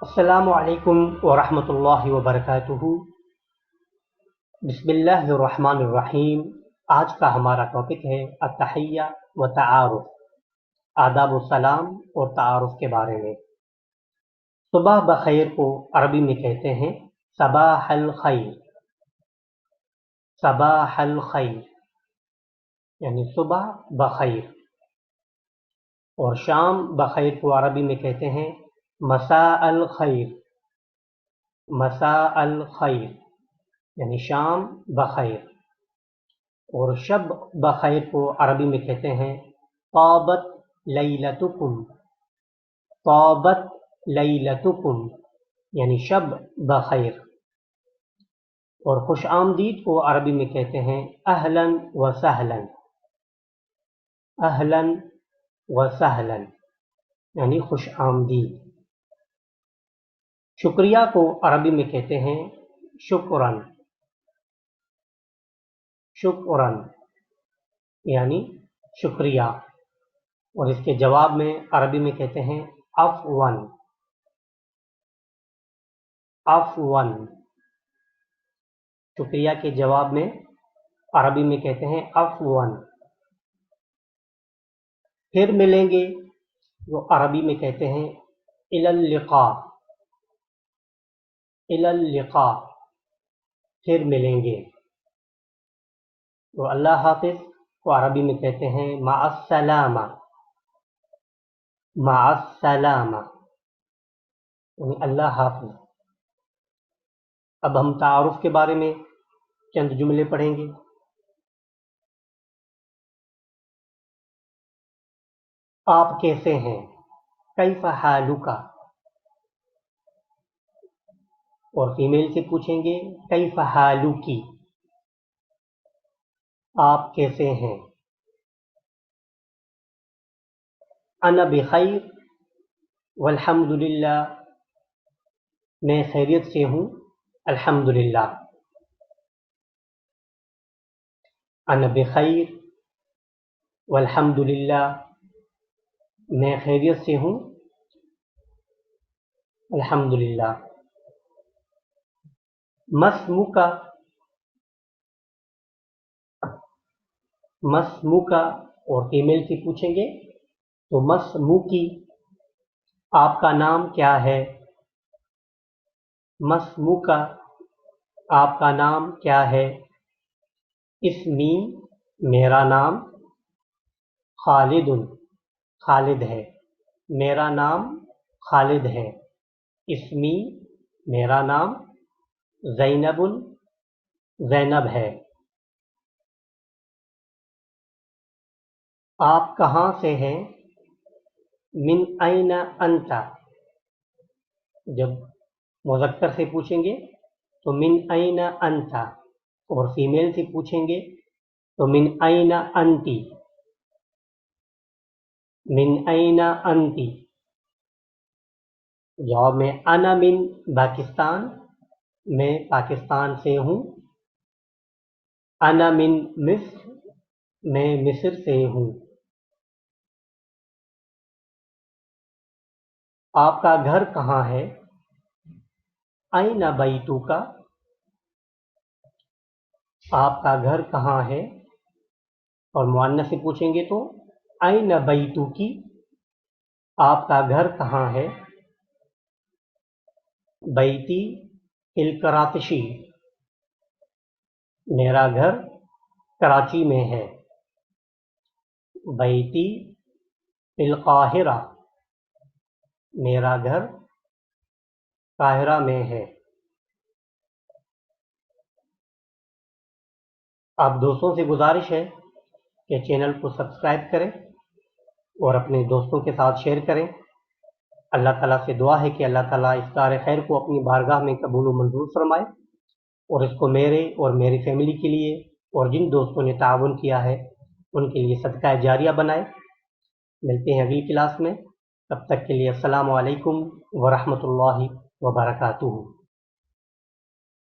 السلام علیکم ورحمۃ اللہ وبرکاتہ۔ بسم اللہ الرحمن الرحیم۔ آج کا ہمارا ٹاپک ہے التحیہ و تعارف، آداب و سلام اور تعارف کے بارے میں۔ صبح بخیر کو عربی میں کہتے ہیں صباح الخیر، صباح الخیر یعنی صبح بخیر، اور شام بخیر کو عربی میں کہتے ہیں مساء الخیر، مساء الخیر یعنی شام بخیر، اور شب بخیر کو عربی میں کہتے ہیں طابت لیلتکم، طابت لیلتکم یعنی شب بخیر، اور خوش آمدید کو عربی میں کہتے ہیں اہلاً و سہلاً، اہلاً و سہلاً یعنی خوش آمدید۔ شکریہ کو عربی میں کہتے ہیں شکراً، شکراً یعنی شکریہ، اور اس کے جواب میں عربی میں کہتے ہیں عفواً، عفواً شکریہ کے جواب میں عربی میں کہتے ہیں عفواً۔ پھر ملیں گے وہ عربی میں کہتے ہیں الی اللقاء، الی اللقاء پھر ملیں گے۔ تو اللہ حافظ کو عربی میں کہتے ہیں مع السلامہ، مع السلامہ یعنی اللہ حافظ۔ اب ہم تعارف کے بارے میں چند جملے پڑھیں گے۔ آپ کیسے ہیں؟ کیف حالک، اور فیمیل سے پوچھیں گے کیف حالکی، آپ کیسے ہیں؟ انا بخیر والحمد للہ، میں خیریت سے ہوں الحمد للہ۔ انا بخیر والحمد للہ، میں خیریت سے ہوں الحمد للہ۔ مسمک، مسمک اور فیمیل سے پوچھیں گے تو مسموکی، آپ کا نام کیا ہے؟ مسموک، آپ کا نام کیا ہے؟ اسمی، میرا نام، خالد، خالد ہے، میرا نام خالد ہے۔ اسمی، میرا نام، زینب، زینب ہے۔ آپ کہاں سے ہیں؟ من این انت، جب مذکر سے پوچھیں گے تو من این انت، اور فیمیل سے پوچھیں گے تو من این انتی، من این انتی۔ جواب میں انا من پاکستان، میں پاکستان سے ہوں۔ انا من مصر، میں مصر سے ہوں۔ آپ کا گھر کہاں ہے؟ این بیتک، آپ کا گھر کہاں ہے؟ اور مؤنث سے پوچھیں گے تو این بیتکی، آپ کا گھر کہاں ہے؟ بیتی فی الکراتشی، میرا گھر کراچی میں ہے۔ بیتی فی القاہرہ، میرا گھر قاہرہ میں ہے۔ آپ دوستوں سے گزارش ہے کہ چینل کو سبسکرائب کریں اور اپنے دوستوں کے ساتھ شیئر کریں۔ اللہ تعالیٰ سے دعا ہے کہ اللہ تعالیٰ اس کار خیر کو اپنی بارگاہ میں قبول و منظور فرمائے، اور اس کو میرے اور میری فیملی کے لیے اور جن دوستوں نے تعاون کیا ہے ان کے لیے صدقہ جاریہ بنائے۔ ملتے ہیں اگلی کلاس میں، تب تک کے لیے السلام علیکم ورحمۃ اللہ وبرکاتہ۔